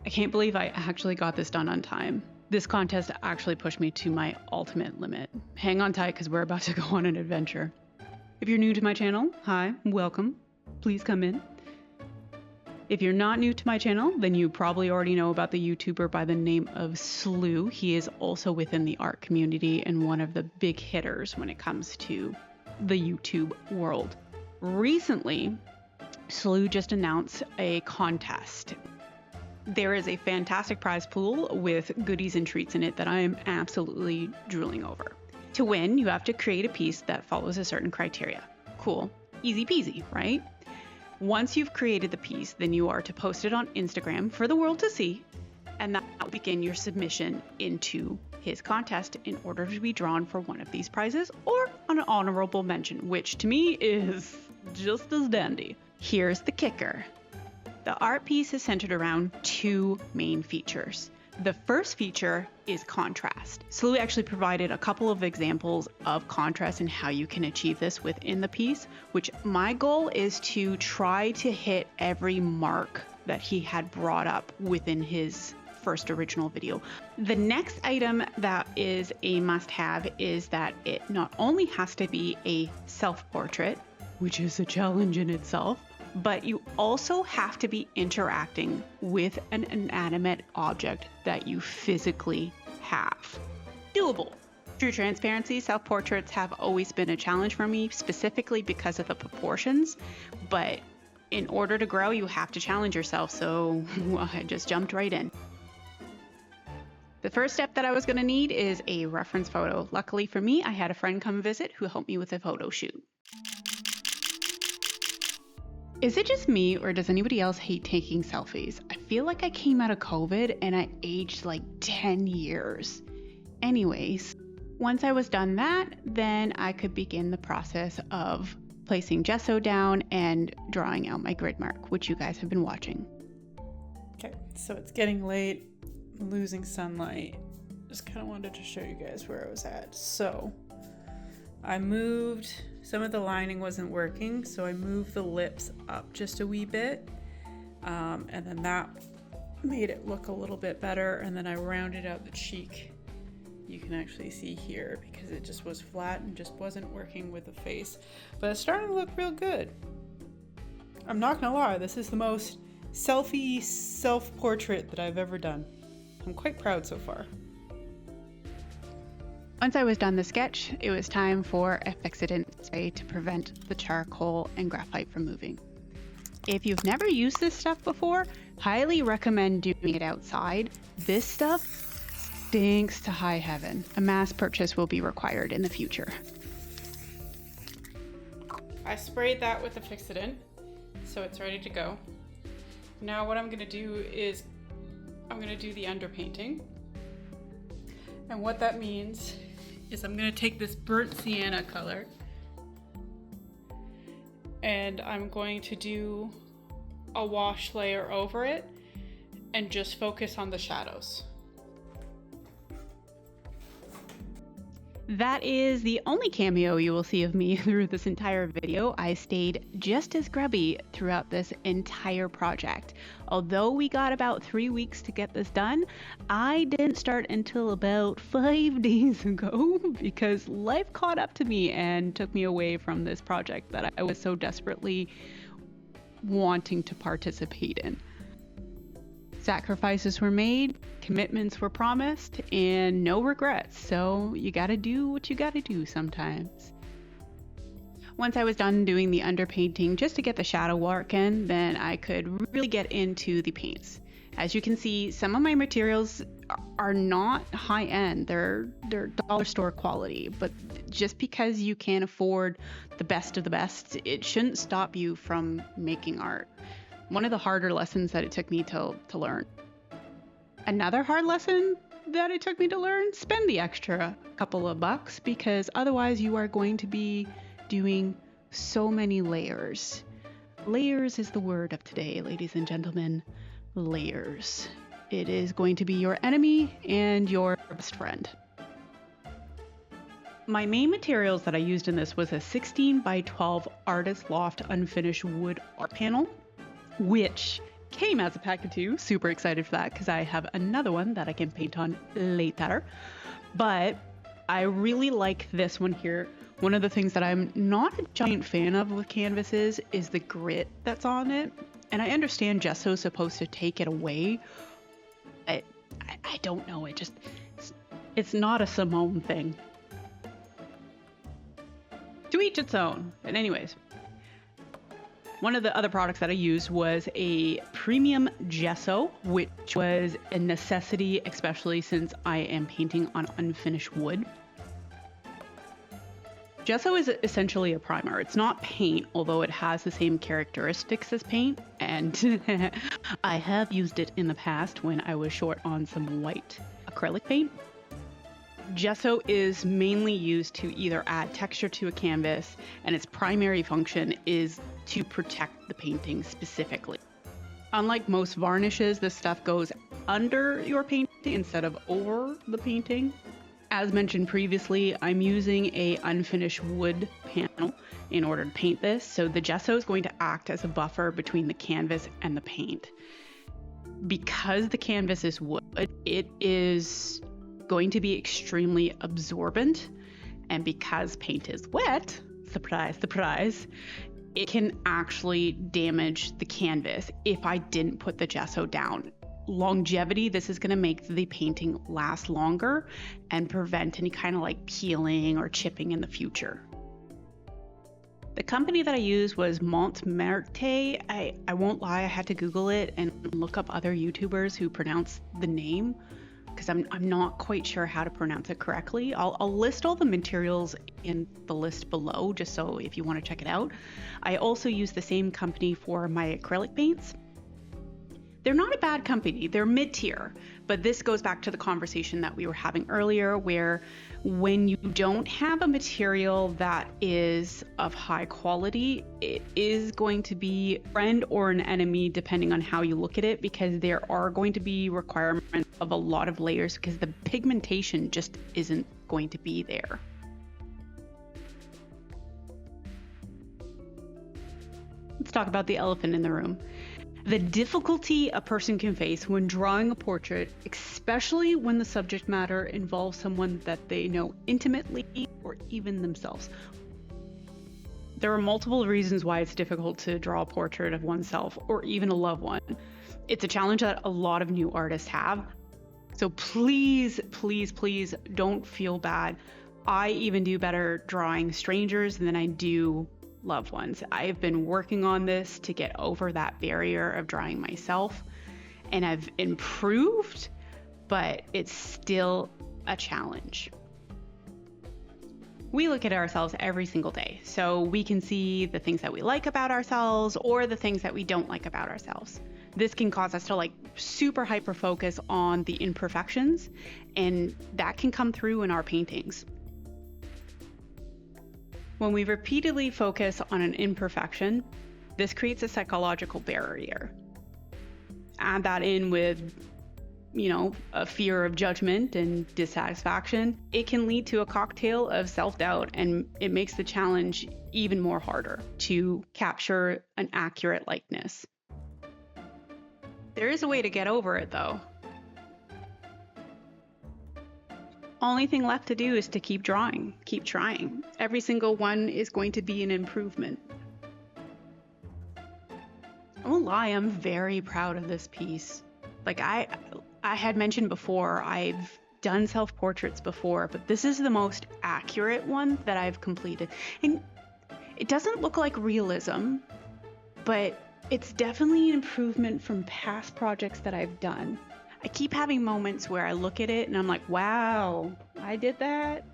I can't believe I actually got this done on time. This contest actually pushed me to my ultimate limit. Hang on tight because we're about to go on an adventure. If you're new to my channel, hi, welcome. Please come in. If you're not new to my channel, then you probably already know about the YouTuber by the name of Slew. He is also within the art community and one of the big hitters when it comes to the YouTube world. Recently, Slew just announced a contest. There is a fantastic prize pool with goodies and treats in it that I am absolutely drooling over. To win, you have to create a piece that follows a certain criteria. Cool, easy peasy, right? Once you've created the piece, then you are to post it on Instagram for the world to see, and that will begin your submission into his contest in order to be drawn for one of these prizes or an honorable mention, which to me is just as dandy. Here's the kicker. The art piece is centered around two main features. The first feature is contrast. Slew actually provided a couple of examples of contrast and how you can achieve this within the piece, which my goal is to try to hit every mark that he had brought up within his first original video. The next item that is a must-have is that it not only has to be a self-portrait, which is a challenge in itself, but you also have to be interacting with an inanimate object that you physically have. Doable. True transparency, self-portraits have always been a challenge for me, specifically because of the proportions, but in order to grow, you have to challenge yourself, so I just jumped right in. The first step that I was going to need is a reference photo. Luckily for me, I had a friend come visit who helped me with a photo shoot. Is it just me, or does anybody else hate taking selfies? I feel like I came out of COVID and I aged like 10 years. Anyways, once I was done that, then I could begin the process of placing gesso down and drawing out my grid mark, which you guys have been watching. Okay, so it's getting late, I'm losing sunlight. Just kind of wanted to show you guys where I was at. So I moved, some of the lining wasn't working, so I moved the lips up just a wee bit, and then that made it look a little bit better, and then I rounded out the cheek. You can actually see here because it just was flat and just wasn't working with the face, but it's starting to look real good. I'm not gonna lie, this is the most selfie self-portrait that I've ever done. I'm quite proud so far. Once I was done the sketch, it was time for a fixative spray to prevent the charcoal and graphite from moving. If you've never used this stuff before, highly recommend doing it outside. This stuff stinks to high heaven. A mass purchase will be required in the future. I sprayed that with a fixative, so it's ready to go. Now what I'm gonna do is I'm gonna do the underpainting. And what that means is I'm gonna take this burnt sienna color and I'm going to do a wash layer over it and just focus on the shadows. That is the only cameo you will see of me through this entire video. I stayed just as grubby throughout this entire project. Although we got about 3 weeks to get this done, I didn't start until about 5 days ago because life caught up to me and took me away from this project that I was so desperately wanting to participate in. Sacrifices were made, commitments were promised, and no regrets. So you gotta do what you gotta do sometimes. Once I was done doing the underpainting just to get the shadow work in, then I could really get into the paints. As you can see, some of my materials are not high end, they're dollar store quality, but just because you can't afford the best of the best, it shouldn't stop you from making art. One of the harder lessons that it took me to learn. Another hard lesson that it took me to learn, spend the extra couple of bucks because otherwise you are going to be doing so many layers. Layers is the word of today, ladies and gentlemen. Layers. It is going to be your enemy and your best friend. My main materials that I used in this was a 16 by 12 Artist Loft unfinished wood art panel, which came as a pack of 2. Super excited for that because I have another one that I can paint on later. But I really like this one here. One of the things that I'm not a giant fan of with canvases is the grit that's on it. And I understand Gesso is supposed to take it away. I don't know. It's not a Simone thing. To each its own. But anyways, one of the other products that I used was a premium gesso, which was a necessity, especially since I am painting on unfinished wood. Gesso is essentially a primer. It's not paint, although it has the same characteristics as paint, and I have used it in the past when I was short on some white acrylic paint. Gesso is mainly used to either add texture to a canvas, and its primary function is to protect the painting specifically. Unlike most varnishes, this stuff goes under your painting instead of over the painting. As mentioned previously, I'm using a unfinished wood panel in order to paint this, so the gesso is going to act as a buffer between the canvas and the paint. Because the canvas is wood, it is going to be extremely absorbent, and because paint is wet, surprise, surprise, it can actually damage the canvas if I didn't put the gesso down. Longevity, this is going to make the painting last longer and prevent any kind of like peeling or chipping in the future. The company that I used was Mont. I won't lie, I had to Google it and look up other YouTubers who pronounce the name because I'm not quite sure how to pronounce it correctly. I'll list all the materials in the list below just so if you want to check it out. I also use the same company for my acrylic paints. They're not a bad company, they're mid-tier, but this goes back to the conversation that we were having earlier where when you don't have a material that is of high quality, it is going to be a friend or an enemy depending on how you look at it, because there are going to be requirements of a lot of layers because the pigmentation just isn't going to be there. Let's talk about the elephant in the room. The difficulty a person can face when drawing a portrait, especially when the subject matter involves someone that they know intimately or even themselves. There are multiple reasons why it's difficult to draw a portrait of oneself or even a loved one. It's a challenge that a lot of new artists have. So please, please, please don't feel bad. I even do better drawing strangers than I do loved ones. I've been working on this to get over that barrier of drawing myself, and I've improved, but it's still a challenge. We look at ourselves every single day, so we can see the things that we like about ourselves or the things that we don't like about ourselves. This can cause us to like super hyper focus on the imperfections, and that can come through in our paintings. When we repeatedly focus on an imperfection, this creates a psychological barrier. Add that in with, a fear of judgment and dissatisfaction, it can lead to a cocktail of self-doubt, and it makes the challenge even more harder to capture an accurate likeness. There is a way to get over it though. Only thing left to do is to keep drawing, keep trying. Every single one is going to be an improvement. I won't lie, I'm very proud of this piece. Like I had mentioned before, I've done self-portraits before, but this is the most accurate one that I've completed. And it doesn't look like realism, but it's definitely an improvement from past projects that I've done. I keep having moments where I look at it and I'm like, wow, I did that.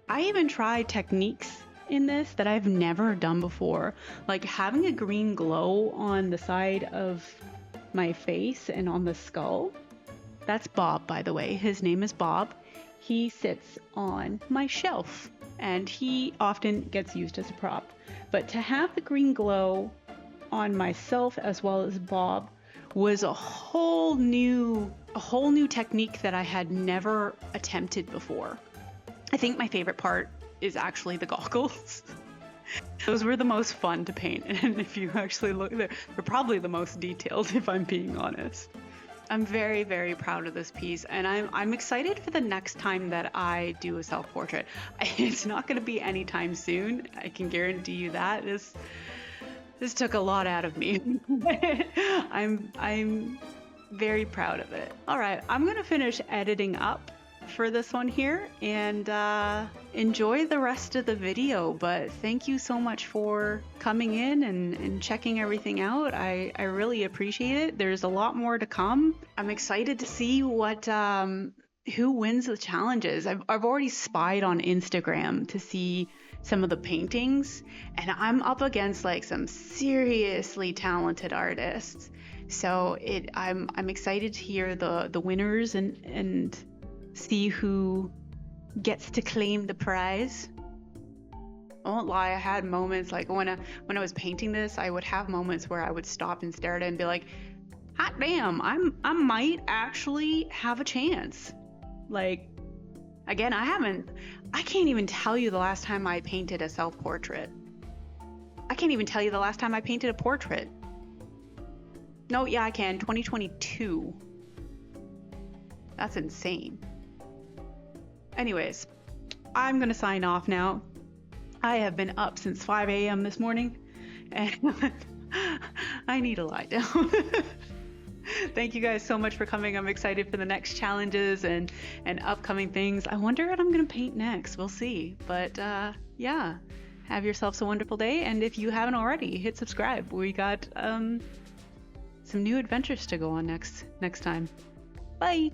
I even tried techniques in this that I've never done before, like having a green glow on the side of my face and on the skull. That's Bob, by the way. His name is Bob. He sits on my shelf and he often gets used as a prop. But to have the green glow on myself as well as Bob was a whole new technique that I had never attempted before. I think my favorite part is actually the goggles. Those were the most fun to paint, and if you actually look, they're probably the most detailed, if I'm being honest. I'm very, very proud of this piece, and I'm excited for the next time that I do a self-portrait. It's not going to be anytime soon. I can guarantee you that. This took a lot out of me. I'm very proud of it. All right, I'm going to finish editing up for this one here and enjoy the rest of the video, but thank you so much for coming in and checking everything out. I really appreciate it. There's a lot more to come. I'm excited to see what who wins the challenges. I've already spied on Instagram to see some of the paintings, and I'm up against like some seriously talented artists, so I'm excited to hear the winners and see who gets to claim the prize. I won't lie, I had moments like when I was painting this, I would have moments where I would stop and stare at it and be like, hot damn, I might actually have a chance. Like, again, I can't even tell you the last time I painted a self-portrait. I can't even tell you the last time I painted a portrait. No, yeah, I can. 2022. That's insane. Anyways, I'm gonna sign off now. I have been up since 5 a.m. this morning, and I need to lie down. Thank you guys so much for coming. I'm excited for the next challenges and upcoming things. I wonder what I'm gonna paint next. We'll see. But yeah, have yourselves a wonderful day. And if you haven't already, hit subscribe. We got some new adventures to go on next time. Bye.